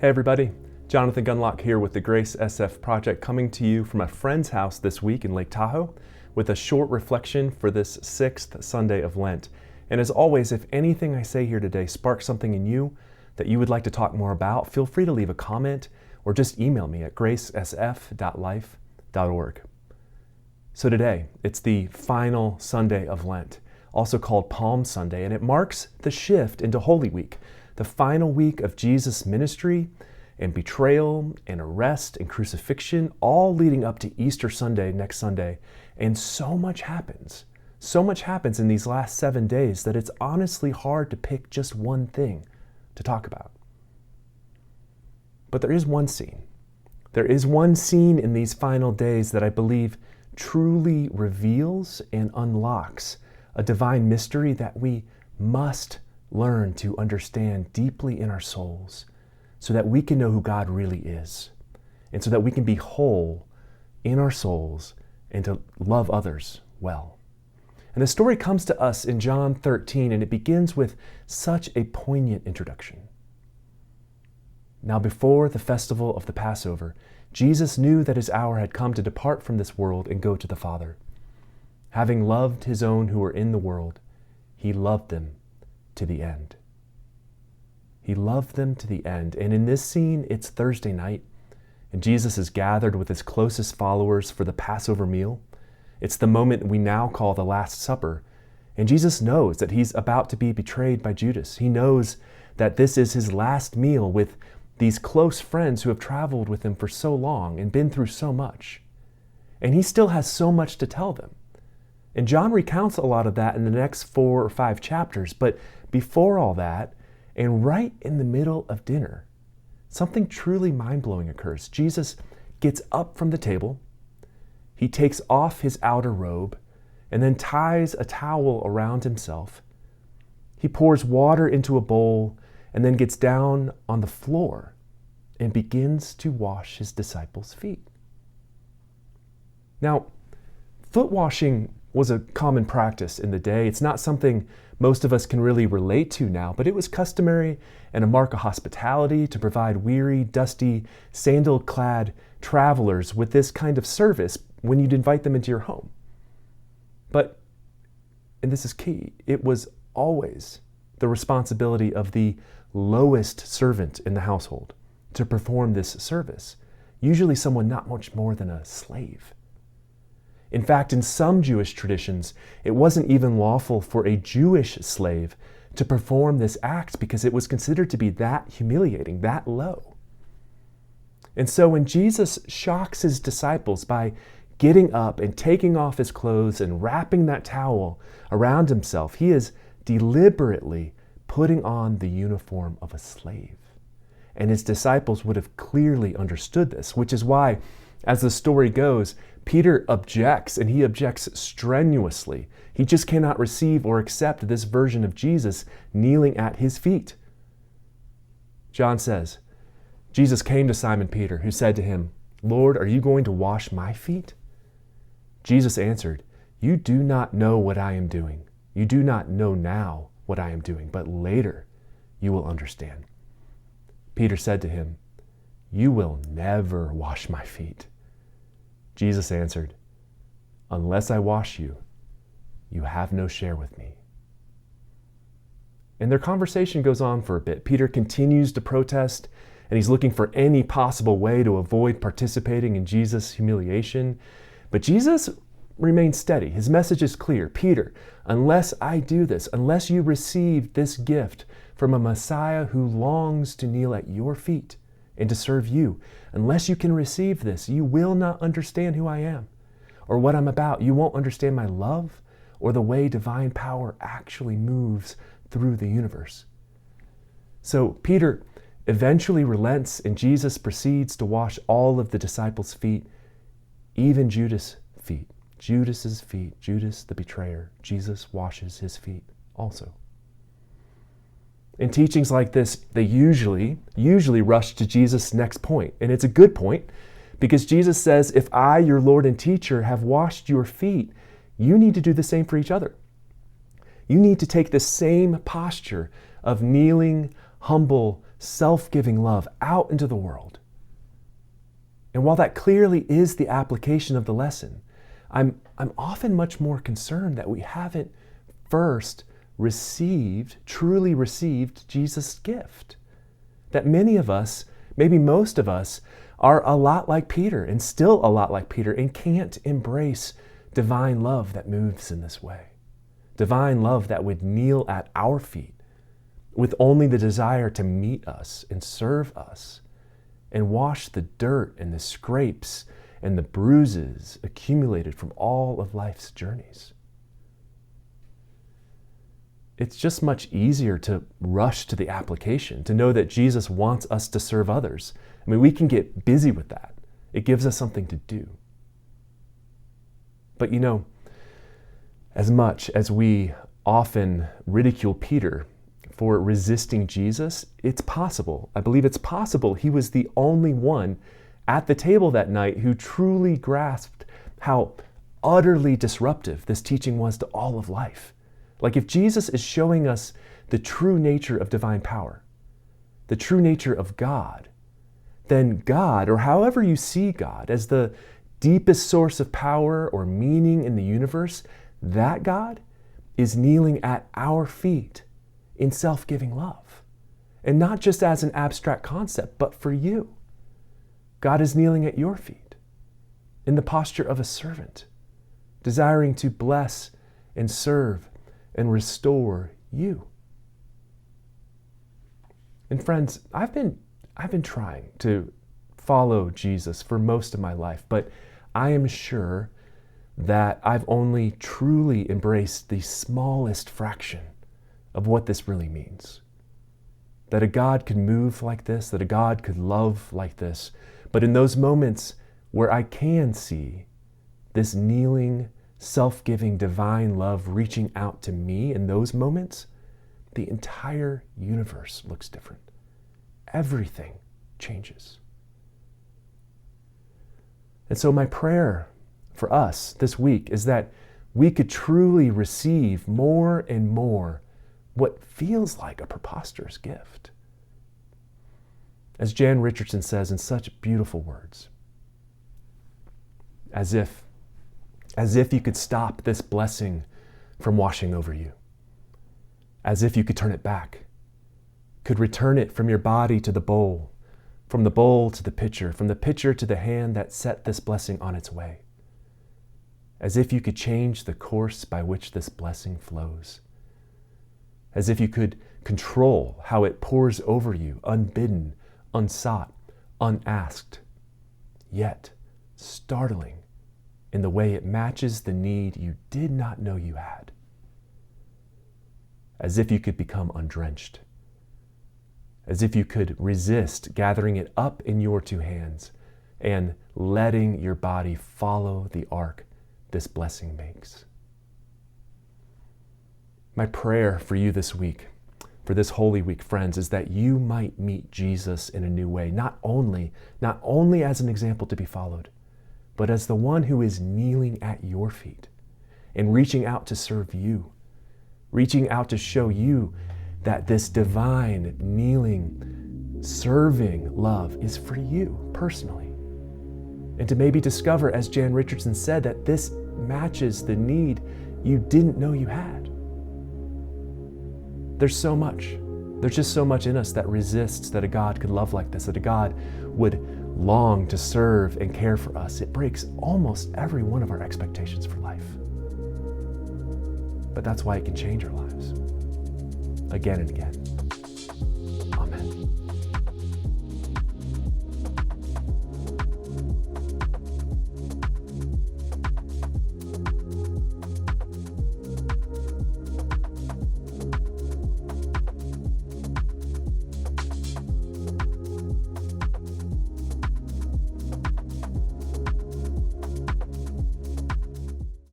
Hey everybody, Jonathan Gunlock here with the Grace SF Project, coming to you from a friend's house this week in Lake Tahoe with a short reflection for this 6th Sunday of Lent. And as always, if anything I say here today sparks something in you that you would like to talk more about, feel free to leave a comment or just email me at gracesf.life.org. So today, it's the final Sunday of Lent, also called Palm Sunday, and it marks the shift into Holy Week, the final week of Jesus' ministry and betrayal and arrest and crucifixion, all leading up to Easter Sunday, next Sunday. And so much happens in these last 7 days that it's honestly hard to pick just one thing to talk about. But there is one scene. There is one scene in these final days that I believe truly reveals and unlocks a divine mystery that we must learn to understand deeply in our souls so that we can know who God really is and so that we can be whole in our souls and to love others well. And the story comes to us in John 13, and it begins with such a poignant introduction. Now, before the festival of the Passover, Jesus knew that his hour had come to depart from this world and go to the Father. Having loved his own who were in the world, he loved them to the end. He loved them to the end. And in this scene, it's Thursday night, and Jesus is gathered with his closest followers for the Passover meal. It's the moment we now call the Last Supper. And Jesus knows that he's about to be betrayed by Judas. He knows that this is his last meal with these close friends who have traveled with him for so long and been through so much. And he still has so much to tell them. And John recounts a lot of that in the next 4 or 5 chapters. But before all that, and right in the middle of dinner, something truly mind-blowing occurs. Jesus gets up from the table, he takes off his outer robe, and then ties a towel around himself. He pours water into a bowl, and then gets down on the floor and begins to wash his disciples' feet. Now, foot washing was a common practice in the day. It's not something most of us can really relate to now, but it was customary and a mark of hospitality to provide weary, dusty, sandal-clad travelers with this kind of service when you'd invite them into your home. But, and this is key, it was always the responsibility of the lowest servant in the household to perform this service, usually someone not much more than a slave. In fact, in some Jewish traditions, it wasn't even lawful for a Jewish slave to perform this act because it was considered to be that humiliating, that low. And so when Jesus shocks his disciples by getting up and taking off his clothes and wrapping that towel around himself, he is deliberately putting on the uniform of a slave. And his disciples would have clearly understood this, which is why, as the story goes, Peter objects, and he objects strenuously. He just cannot receive or accept this version of Jesus kneeling at his feet. John says, Jesus came to Simon Peter, who said to him, "Lord, are you going to wash my feet?" Jesus answered, "You do not know what I am doing. You do not know now what I am doing, but later you will understand." Peter said to him, "You will never wash my feet." Jesus answered, "Unless I wash you, you have no share with me." And their conversation goes on for a bit. Peter continues to protest, and he's looking for any possible way to avoid participating in Jesus' humiliation. But Jesus remains steady. His message is clear. Peter, unless I do this, unless you receive this gift from a Messiah who longs to kneel at your feet and to serve you, unless you can receive this, you will not understand who I am or what I'm about. You won't understand my love or the way divine power actually moves through the universe. So Peter eventually relents, and Jesus proceeds to wash all of the disciples' feet, even Judas' feet. Judas's feet, Judas the betrayer, Jesus washes his feet also. In teachings like this, they usually rush to Jesus' next point. And it's a good point because Jesus says, if I, your Lord and teacher, have washed your feet, you need to do the same for each other. You need to take the same posture of kneeling, humble, self-giving love out into the world. And while that clearly is the application of the lesson, I'm often much more concerned that we haven't first truly received Jesus' gift. That many of us, maybe most of us, are a lot like Peter and still a lot like Peter and can't embrace divine love that moves in this way. Divine love that would kneel at our feet with only the desire to meet us and serve us and wash the dirt and the scrapes and the bruises accumulated from all of life's journeys. It's just much easier to rush to the application, to know that Jesus wants us to serve others. I mean, we can get busy with that. It gives us something to do. But as much as we often ridicule Peter for resisting Jesus, it's possible. I believe it's possible he was the only one at the table that night who truly grasped how utterly disruptive this teaching was to all of life. Like if Jesus is showing us the true nature of divine power, the true nature of God, then God, or however you see God, as the deepest source of power or meaning in the universe, that God is kneeling at our feet in self-giving love. And not just as an abstract concept, but for you. God is kneeling at your feet in the posture of a servant, desiring to bless and serve and restore you. And friends, I've been trying to follow Jesus for most of my life, but I am sure that I've only truly embraced the smallest fraction of what this really means. That a God could move like this, that a God could love like this. But in those moments where I can see this kneeling, self-giving, divine love reaching out to me in those moments, the entire universe looks different. Everything changes. And so my prayer for us this week is that we could truly receive more and more what feels like a preposterous gift. As Jan Richardson says in such beautiful words, as if you could stop this blessing from washing over you, as if you could turn it back, could return it from your body to the bowl, from the bowl to the pitcher, from the pitcher to the hand that set this blessing on its way, as if you could change the course by which this blessing flows, as if you could control how it pours over you, unbidden, unsought, unasked, yet startling in the way it matches the need you did not know you had. As if you could become undrenched, as if you could resist gathering it up in your two hands and letting your body follow the arc this blessing makes. My prayer for you this week, for this Holy Week, friends, is that you might meet Jesus in a new way, not only as an example to be followed, but as the one who is kneeling at your feet and reaching out to serve you, reaching out to show you that this divine, kneeling, serving love is for you personally. And to maybe discover, as Jan Richardson said, that this matches the need you didn't know you had. There's just so much in us that resists that a God could love like this, that a God would long to serve and care for us. It breaks almost every one of our expectations for life. But that's why it can change our lives again and again.